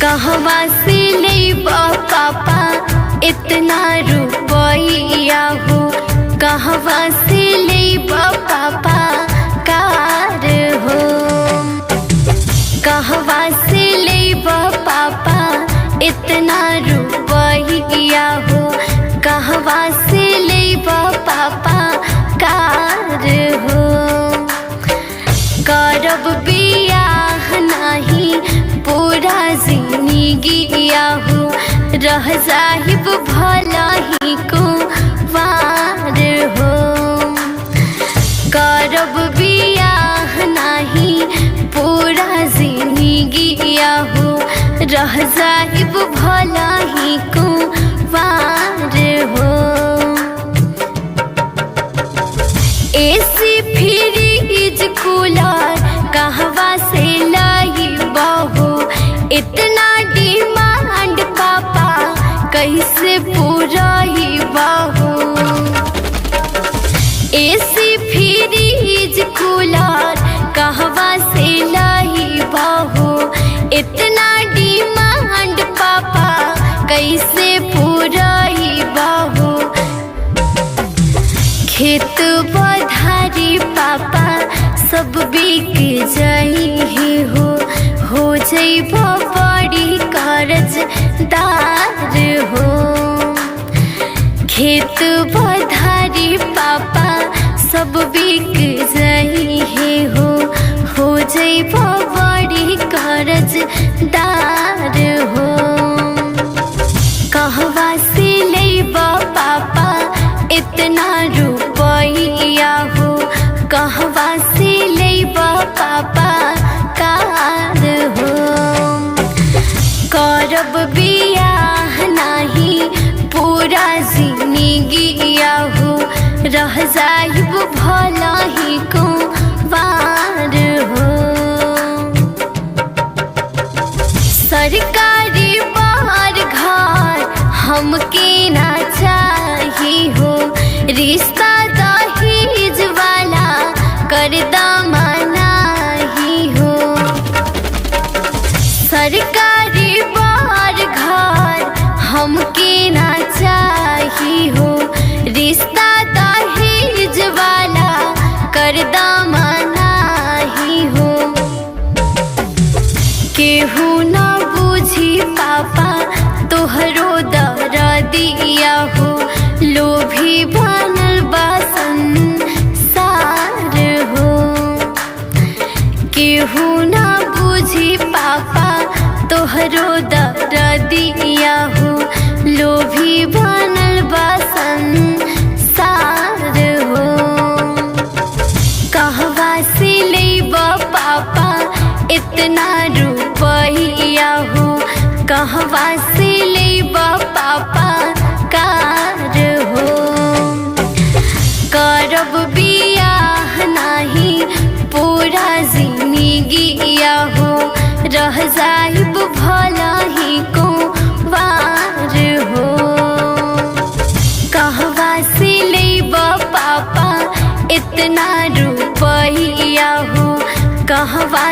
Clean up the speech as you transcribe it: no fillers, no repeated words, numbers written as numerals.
कहवा से लेबा पापा इतना रुपया हो, कहवा से लेबा पापा कार हो, कहवा से लेबा पापा इतना रुपया हो, कहवा से लेबा पापा कार हो। करब बियाह नाही पूरा जिंदगिया हो, रह जाहिब भला ही कुंवार हो। करब बियाह नाही पूरा जिंदगिया हो, रह जाहिब भला ही कुंवार हो। एसी फ्रिज कूलर कहवा से लाइबा हो, इतना डिमांड पापा कैसे पूराइबा हो। एसी फ्रिज कूलर कहवा से लाइबा हो, इतना डिमांड पापा कैसे पूराइबा हो। खेत बधारी पापा सब बिक जाई हो जइबा बड़ी कर्जदार हो। खेत बधारी पापा सब बिक जाई हो जइबा बड़ी कर्जदार हो। कहवा से लेबा पापा इतना रुपया हो, कहवा से लेबा पापा कार हो। करब बियाह नाही पूरा जिंदगिया हो, रह जाहिब भला ही कुंवार हो। सरकारी बाहर घर हमके ना चाहिए हो, रिश्ता दहेज वाला करदा मनाही हो। सरकारी बाहर घर हमके ना चाहिए हो, रिश्ता दहेज वाला करदा मनाही हो। केहू ना बुझी पापा तोहरो दर्दिया हो, लोभी बनल बा संसार हो। केहू ना बुझी पापा तोहरो दर्दिया हो, लोभी बनल बा संसार हो। कहवा से लेबा पापा इतना रुपया हो, कहवा से लेबा पापा कार हो। करब बियाह नाही पूरा जिंदगिया हो, रह जाहिब भला ही कुंवार हो। कहवा से लेबा पापा इतना रुपया हो, कहवा